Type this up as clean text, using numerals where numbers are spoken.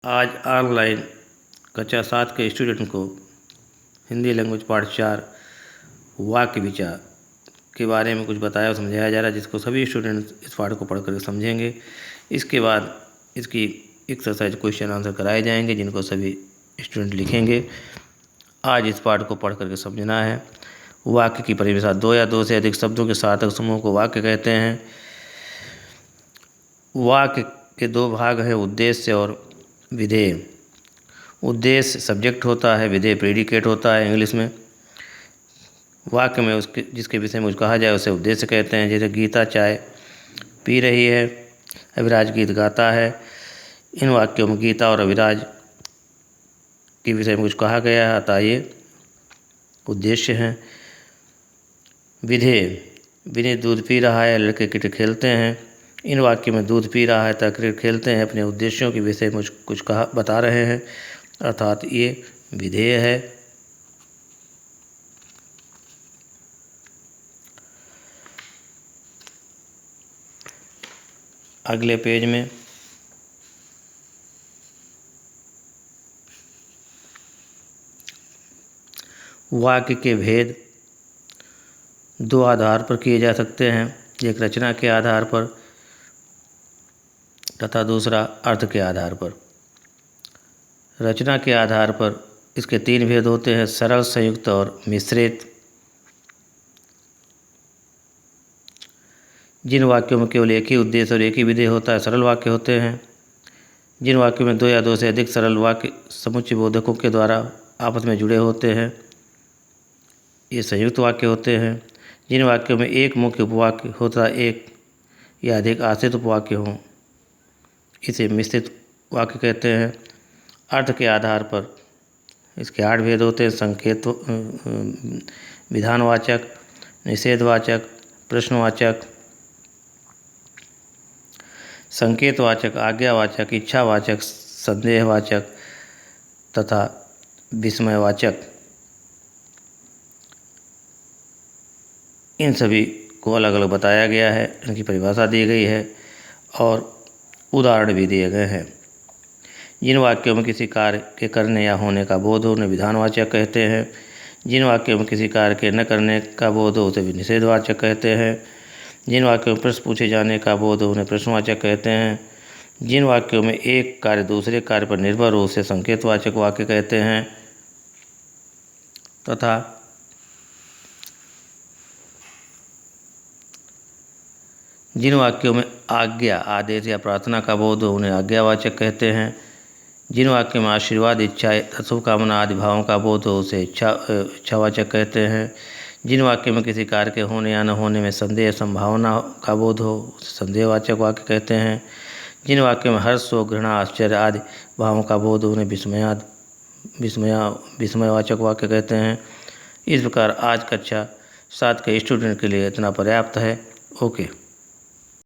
आज ऑनलाइन कक्षा 7 के स्टूडेंट को हिंदी लैंग्वेज पार्ट 4 वाक्य विचार के बारे में कुछ बताया और समझाया जा रहा है, जिसको सभी स्टूडेंट इस पाठ को पढ़ कर समझेंगे। इसके बाद इसकी एक्सरसाइज क्वेश्चन आंसर कराए जाएंगे, जिनको सभी स्टूडेंट लिखेंगे। आज इस पाठ को पढ़ करके समझना है। वाक्य की परिभाषा: दो या दो से अधिक शब्दों के सार्थक समूह को वाक्य कहते हैं। वाक्य के दो भाग हैं, उद्देश्य और विधेय। उद्देश्य सब्जेक्ट होता है, विधेय प्रेडिकेट होता है इंग्लिश में। वाक्य में उसके जिसके विषय में कुछ कहा जाए उसे उद्देश्य कहते हैं। जैसे गीता चाय पी रही है, अविराज गीत गाता है। इन वाक्यों में गीता और अविराज के विषय में कुछ कहा गया है, अतः ये उद्देश्य हैं। विधेय: विनय दूध पी रहा है, लड़के क्रिकेट खेलते हैं। इन वाक्यों में दूध पी रहा है तथा क्रिकेट खेलते हैं अपने उद्देश्यों के विषय में कुछ कहा बता रहे हैं, अर्थात ये विधेय है। अगले पेज में वाक्य के भेद दो आधार पर किए जा सकते हैं, एक रचना के आधार पर तथा दूसरा अर्थ के आधार पर। रचना के आधार पर इसके तीन भेद होते हैं: सरल, संयुक्त और मिश्रित। जिन वाक्यों में केवल एक ही उद्देश्य और एक ही विधेय होता है, सरल वाक्य होते हैं। जिन वाक्यों में दो या दो से अधिक सरल वाक्य समुच्चय बोधकों के द्वारा आपस में जुड़े होते हैं, ये संयुक्त वाक्य होते हैं। जिन वाक्यों में एक मुख्य उपवाक्य होता है, एक या अधिक आश्रित उपवाक्य हों, इसे मिश्रित वाक्य कहते हैं। अर्थ के आधार पर इसके 8 भेद होते हैं: संकेत, विधानवाचक, निषेधवाचक, प्रश्नवाचक, संकेतवाचक, आज्ञावाचक, इच्छावाचक, संदेहवाचक तथा विस्मयवाचक। इन सभी को अलग अलग बताया गया है, इनकी परिभाषा दी गई है और उदाहरण भी दिए गए हैं। जिन वाक्यों में किसी कार्य के करने या होने का बोध हो उन्हें विधानवाचक कहते हैं। जिन वाक्यों में किसी कार्य के न करने का बोध हो उसे निषेधवाचक कहते हैं। जिन वाक्यों में प्रश्न पूछे जाने का बोध हो उन्हें प्रश्नवाचक कहते हैं। जिन वाक्यों में एक कार्य दूसरे कार्य पर निर्भर हो उसे संकेतवाचक वाक्य कहते हैं। तथा जिन वाक्यों में आज्ञा, आदेश या प्रार्थना का बोध हो उन्हें आज्ञावाचक कहते हैं। जिन वाक्यों में आशीर्वाद, इच्छा, शुभकामना आदि भावों का बोध हो उसे इच्छावाचक कहते हैं। जिन वाक्यों में किसी कार्य के होने या न होने में संदेह, संभावना का बोध हो उसे संदेहवाचक वाक्य कहते हैं। जिन वाक्यों में हर्ष, शोक, घृणा, आश्चर्य आदि भावों का बोध हो उन्हें विस्मयवाचक वाक्य कहते हैं। इस प्रकार आज कक्षा 7 के स्टूडेंट के लिए इतना पर्याप्त है। ओके।